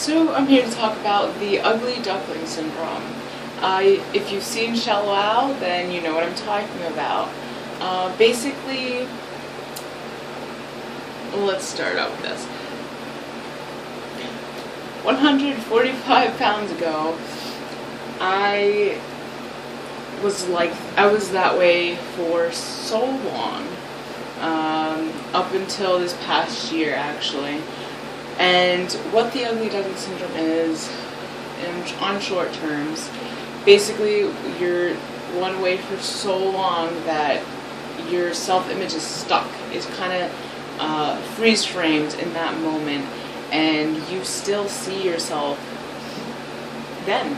So I'm here to talk about the ugly duckling syndrome. If you've seen Shell Wow, then you know what I'm talking about. Basically, let's start out with this. 145 pounds ago, I was that way for so long, up until this past year actually. And what the ugly duckling syndrome is, on short terms, basically you're one way for so long that your self-image is stuck. It's kind of freeze-framed in that moment, and you still see yourself then,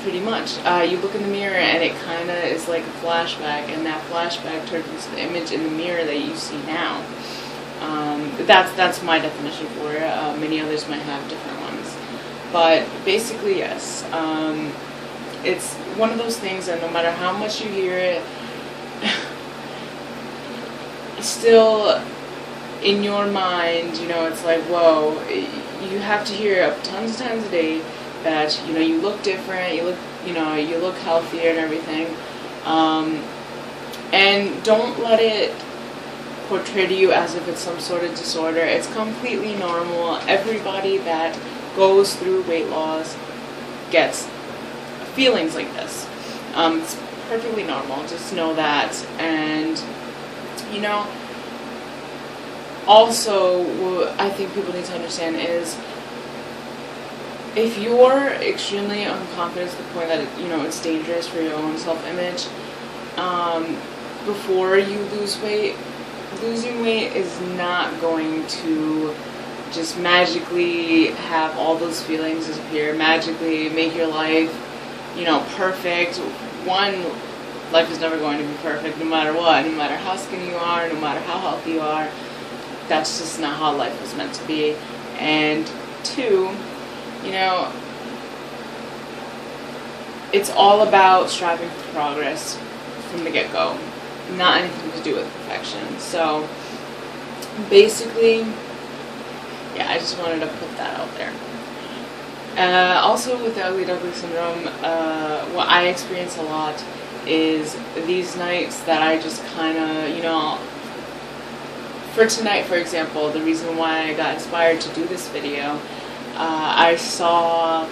pretty much. You look in the mirror and it kind of is like a flashback, and that flashback turns into the image in the mirror that you see now. That's my definition for it. Many others might have different ones. But basically, yes. It's one of those things that no matter how much you hear it, still in your mind, you know, it's like, whoa, you have to hear it tons of times a day that, you know, you look different, you look healthier and everything. And don't let it portray to you as if it's some sort of disorder. It's completely normal. Everybody that goes through weight loss gets feelings like this. It's perfectly normal. Just know that. And, you know, also what I think people need to understand is, if you're extremely unconfident to the point that, you know, it's dangerous for your own self-image, before you lose weight, losing weight is not going to just magically have all those feelings disappear, magically make your life, you know, perfect. One, life is never going to be perfect no matter what, no matter how skinny you are, no matter how healthy you are. That's just not how life was meant to be. And two, you know, it's all about striving for progress from the get-go, not anything to do with perfection. So basically, yeah, I just wanted to put that out there. Also with the ugly duckling syndrome, what I experience a lot is these nights that I just kind of, you know, for tonight, for example, the reason why I got inspired to do this video, I saw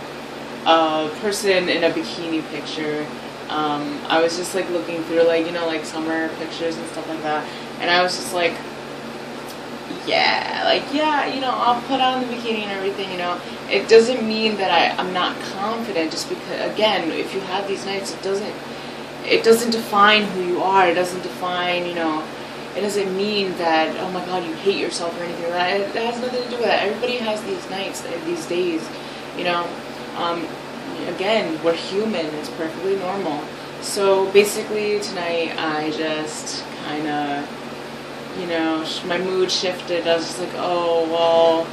a person in a bikini picture. I was just like looking through, like, you know, like summer pictures and stuff like that, and I was just like, yeah, you know, I'll put on the bikini and everything, you know. It doesn't mean that I'm not confident, just because, again, if you have these nights, it doesn't define who you are. It doesn't define, you know, it doesn't mean that, oh my god, you hate yourself or anything like that. It has nothing to do with that. Everybody has these nights, these days, you know. Again, we're human. It's perfectly normal. So basically tonight I just kind of, you know, my mood shifted. I was just like, oh, well,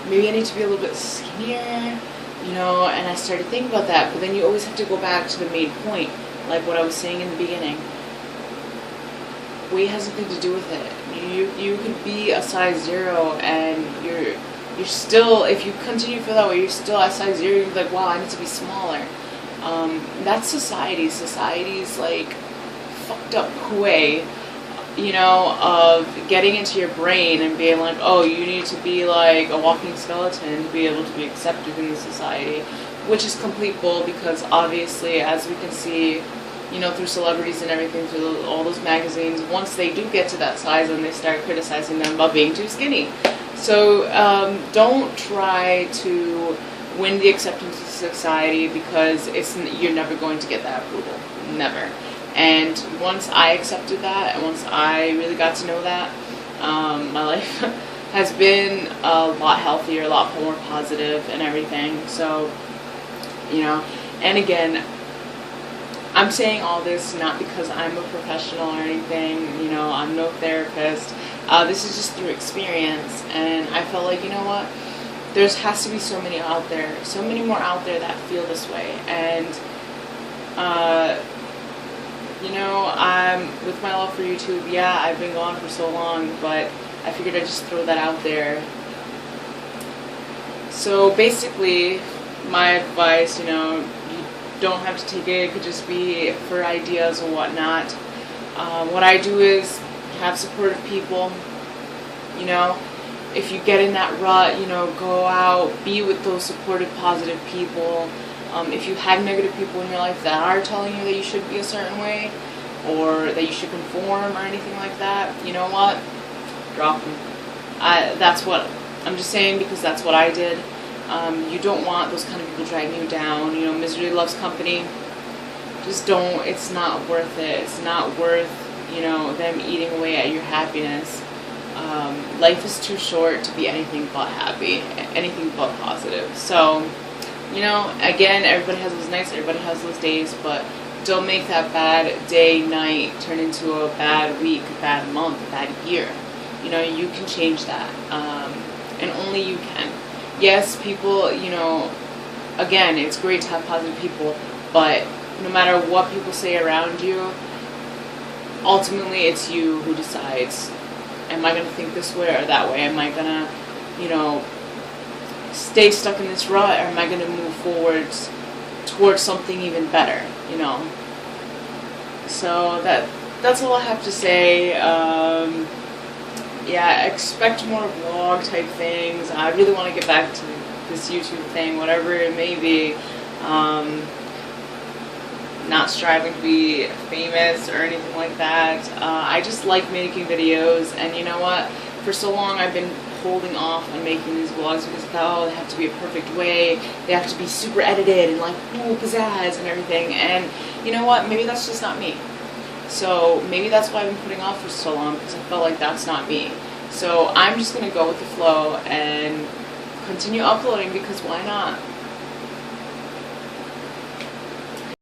maybe I need to be a little bit skinnier, you know, and I started thinking about that. But then you always have to go back to the main point, like what I was saying in the beginning. Weight has nothing to do with it. You could be a size 0 and you're still, if you continue to feel that way, you're still at size 0, you're like, wow, I need to be smaller. That's society. Society's like fucked up way, you know, of getting into your brain and being like, oh, you need to be like a walking skeleton to be able to be accepted in the society, which is complete bull, because obviously, as we can see, you know, through celebrities and everything, through all those magazines, once they do get to that size, then they start criticizing them about being too skinny. So don't try to win the acceptance of society, because you're never going to get that approval. Never. And once I accepted that, and once I really got to know that, my life has been a lot healthier, a lot more positive and everything. So, you know, and again, I'm saying all this not because I'm a professional or anything, you know, I'm no therapist. This is just through experience, and I felt like, you know what, there has to be so many out there, so many more out there that feel this way. And, you know, with my love for YouTube, yeah, I've been gone for so long, but I figured I'd just throw that out there So basically, my advice, you don't have to take it. It could just be for ideas or whatnot. What I do is have supportive people. If you get in that rut, go out, be with those supportive, positive people. If you have negative people in your life that are telling you that you should be a certain way or that you should conform or anything like that, you know what? Drop them. That's what I'm just saying, because that's what I did. You don't want those kind of people dragging you down. Misery loves company. Just don't. It's not worth it. It's not worth, them eating away at your happiness. Life is too short to be anything but happy, anything but positive. So, again, everybody has those nights, everybody has those days, but don't make that bad day, night turn into a bad week, a bad month, a bad year. You can change that, and only you can. Yes, people, again, it's great to have positive people, but no matter what people say around you, ultimately it's you who decides. Am I going to think this way or that way? Am I going to, stay stuck in this rut, or am I going to move forwards towards something even better, So that's all I have to say. Yeah, expect more vlog type things. I really want to get back to this YouTube thing, whatever it may be. Not striving to be famous or anything like that. I just like making videos, and you know what? For so long I've been holding off on making these vlogs because I thought, they have to be a perfect way. They have to be super edited and like, ooh, pizzazz and everything. And you know what? Maybe that's just not me. So maybe that's why I've been putting off for so long, because I felt like that's not me. So I'm just going to go with the flow and continue uploading, because why not?